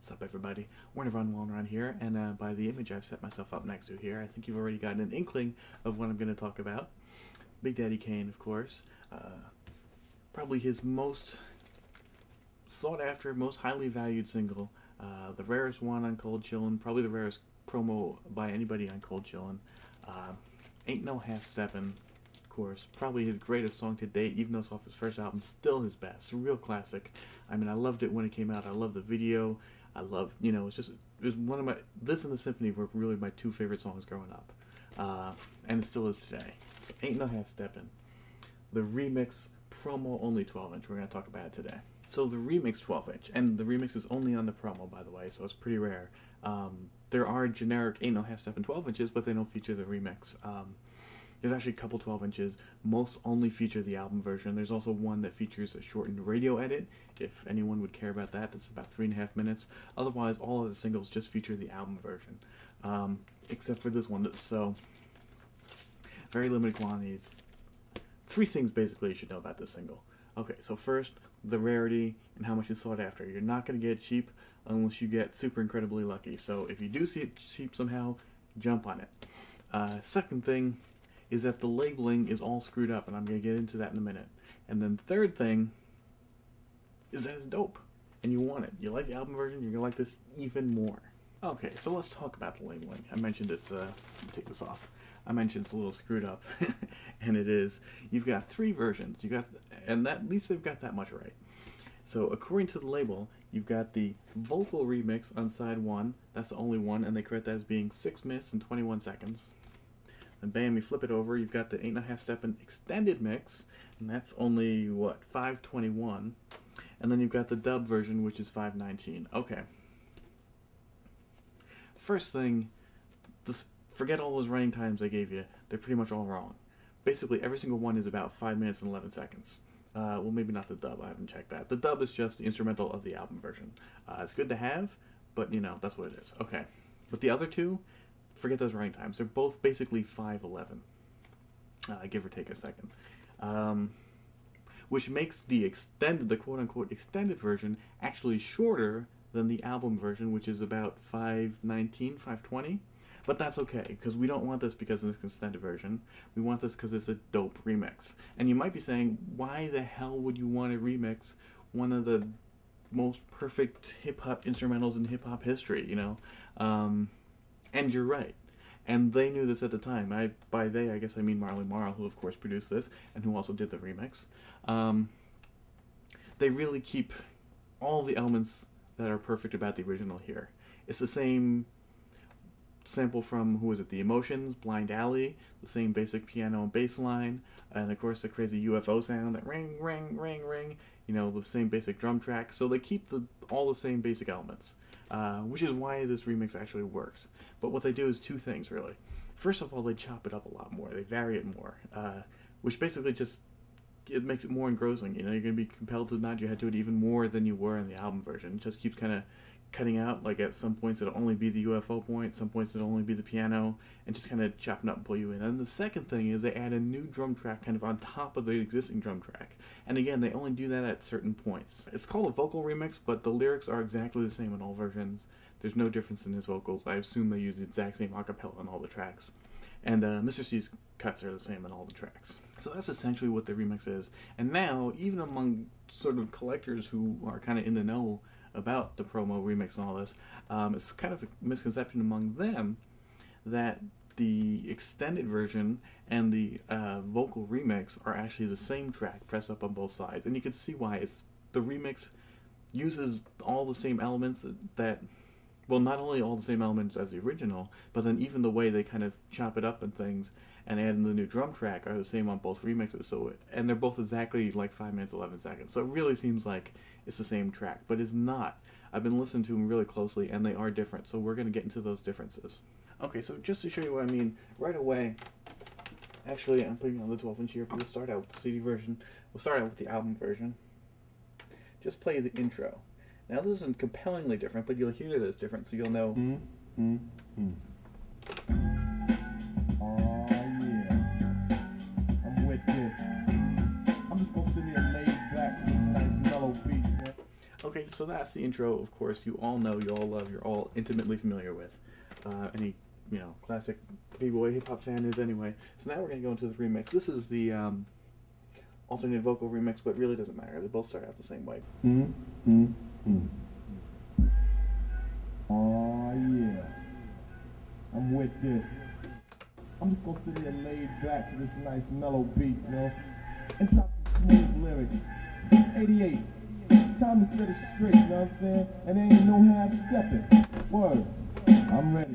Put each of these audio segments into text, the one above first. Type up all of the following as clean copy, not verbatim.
What's up, everybody? Warner Von Wallen around here, and by the image I've set myself up next to here, I think you've already gotten an inkling of what I'm going to talk about. Big Daddy Kane, of course. Probably his most sought after, most highly valued single. The rarest one on Cold Chillin', probably the rarest promo by anybody on Cold Chillin'. Ain't No Half Steppin', of course. Probably his greatest song to date, even though it's off his first album, still his best. Real classic. I mean, I loved it when it came out. I loved the video. I love, it was one of my, this and The Symphony were really my two favorite songs growing up. And it still is today. So Ain't No Half Steppin'. The remix promo only 12-inch. We're going to talk about it today. So the remix 12-inch, and the remix is only on the promo, by the way, so it's pretty rare. There are generic Ain't No Half Steppin' 12 inches, but they don't feature the remix. There's actually a couple 12 inches. Most only feature the album version. There's also one that features a shortened radio edit, if anyone would care about that. That's about 3.5 minutes. Otherwise, all of the singles just feature the album version, except for this one. So, very limited quantities. 3 things basically you should know about this single. Okay, so first, the rarity and how much it's sought after. You're not going to get it cheap unless you get super incredibly lucky. So if you do see it cheap somehow, jump on it. Second thing is that the labeling is all screwed up, and I'm going to get into that in a minute. And then third thing is that it's dope, and you want it. You like the album version, you're going to like this even more. Okay, so let's talk about the labeling. I mentioned it's, let me take this off. I mentioned it's a little screwed up, and it is. You've got 3 versions, and at least they've got that much right. So according to the label, you've got the vocal remix on side 1, that's the only one, and they credit that as being 6 minutes and 21 seconds. And bam, you flip it over, you've got the Ain't No Half Steppin' extended mix, and that's only, 5:21. And then you've got the dub version, which is 5:19. Okay. First thing, forget all those running times I gave you. They're pretty much all wrong. Basically, every single one is about 5 minutes and 11 seconds. Well, maybe not the dub, I haven't checked that. The dub is just the instrumental of the album version. It's good to have, but, that's what it is. Okay. But the other 2, forget those running times. They're both basically 5:11, give or take a second. Which makes the quote-unquote extended version actually shorter than the album version, which is about 5:19, 5:20. But that's okay, because we don't want this because it's an extended version. We want this because it's a dope remix. And you might be saying, why the hell would you want to remix one of the most perfect hip-hop instrumentals in hip-hop history, And you're right. And they knew this at the time. By they, I guess I mean Marley Marl, who of course produced this, and who also did the remix. They really keep all the elements that are perfect about the original here. It's the same sample from, The Emotions, Blind Alley, the same basic piano and bass line, and of course the crazy UFO sound, that ring, ring, ring, ring, the same basic drum track. So they keep all the same basic elements, which is why this remix actually works. But what they do is 2 things, really. First of all, they chop it up a lot more. They vary it more, which basically it makes it more engrossing. You're going to be compelled to nod your head to it even more than you were in the album version. It just keeps kind of cutting out, like at some points it'll only be the UFO point, some points it'll only be the piano, and just kind of chopping up and pull you in. And the second thing is they add a new drum track kind of on top of the existing drum track. And again, they only do that at certain points. It's called a vocal remix, but the lyrics are exactly the same in all versions. There's no difference in his vocals. I assume they use the exact same acapella on all the tracks. And Mr. C's cuts are the same on all the tracks. So that's essentially what the remix is. And now, even among sort of collectors who are kind of in the know about the promo remix and all this, it's kind of a misconception among them that the extended version and the vocal remix are actually the same track pressed up on both sides. And you can see why. The remix uses all the same elements not only all the same elements as the original, but then even the way they kind of chop it up and things and add in the new drum track are the same on both remixes. And they're both exactly like 5 minutes, 11 seconds. So it really seems like it's the same track, but it's not. I've been listening to them really closely, and they are different, so we're going to get into those differences. Okay, so just to show you what I mean, right away, actually I'm putting on the 12-inch here, but we'll start out with the CD version. We'll start out with the album version. Just play the intro. Now this isn't compellingly different, but you'll hear that it's different, so you'll know. Oh yeah, I'm with this. I'm just gonna sit here and lay back to this nice mellow beat. Okay, so that's the intro. Of course, you all know, you all love, you're all intimately familiar with. Any, classic b-boy hip-hop fan is anyway. So now we're going to go into the remix. This is the alternate vocal remix, but really doesn't matter. They both start out the same way. Oh yeah, I'm with this. I'm just gonna sit here laid back to this nice mellow beat, and drop some smooth lyrics. It's 88. Time to set it straight, you know what I'm saying? And there ain't no half stepping. Word. I'm ready.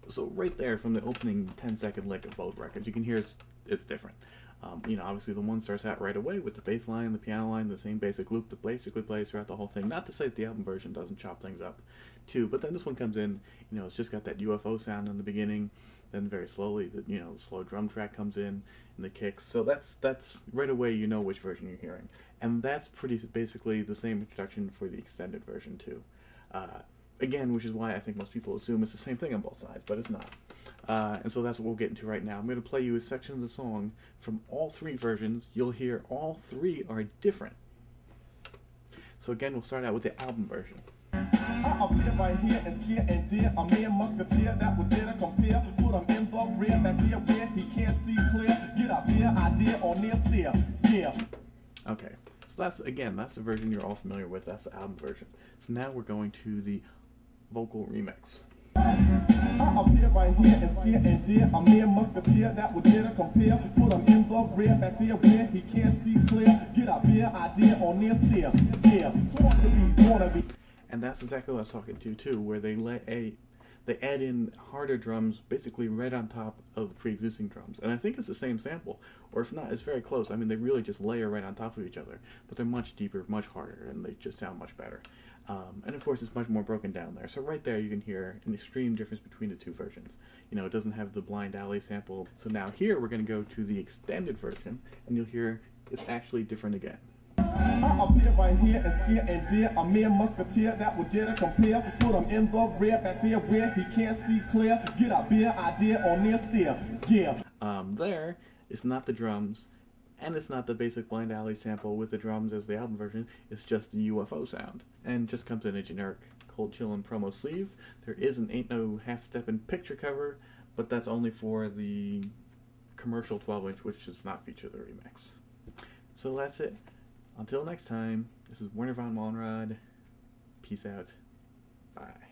So right there, from the opening 10-second lick of both records, you can hear it's different. Obviously the one starts out right away with the bass line, the piano line, the same basic loop that basically plays throughout the whole thing. Not to say that the album version doesn't chop things up too, but then this one comes in, it's just got that UFO sound in the beginning, then very slowly the slow drum track comes in and the kicks. So that's right away you know which version you're hearing. And that's basically the same introduction for the extended version too. Again, which is why I think most people assume it's the same thing on both sides, but it's not. And so that's what we'll get into right now. I'm going to play you a section of the song from all three versions. You'll hear all three are different. So again, we'll start out with the album version. I appear right here and scare and dare a mere musketeer that would dare to compare. Put him in the rear, back there where he can't see clear. Get up here, idea on near steer. Yeah. Okay, so that's the version you're all familiar with. That's the album version. So now we're going to the vocal remix. I appear right here and scare and dare a mere musketeer that would dare to compare. Put him in the rear, back there where he can't see clear. Get up here, idea on near steer. Yeah, so want to be, wanna be. And that's exactly what I was talking to too, where they add in harder drums basically right on top of the pre-existing drums. And I think it's the same sample, or if not, it's very close. I mean, they really just layer right on top of each other, but they're much deeper, much harder, and they just sound much better. And of course, it's much more broken down there. So right there, you can hear an extreme difference between the two versions. It doesn't have the Blind Alley sample. So now here, we're going to go to the extended version, and you'll hear it's actually different again. I appear right here and scare and dare a mere musketeer that would dare to compare. Put him in the rear, back there where he can't see clear. Get up here, idea on near steer. Yeah. There, it's not the drums, and it's not the basic Blind Alley sample with the drums as the album version. It's just the UFO sound, and just comes in a generic Cold Chillin' promo sleeve. There is an Ain't No Half Steppin' picture cover, but that's only for the commercial 12-inch, which does not feature the remix. So that's it. Until next time, this is Werner von Wallenrod. Peace out. Bye.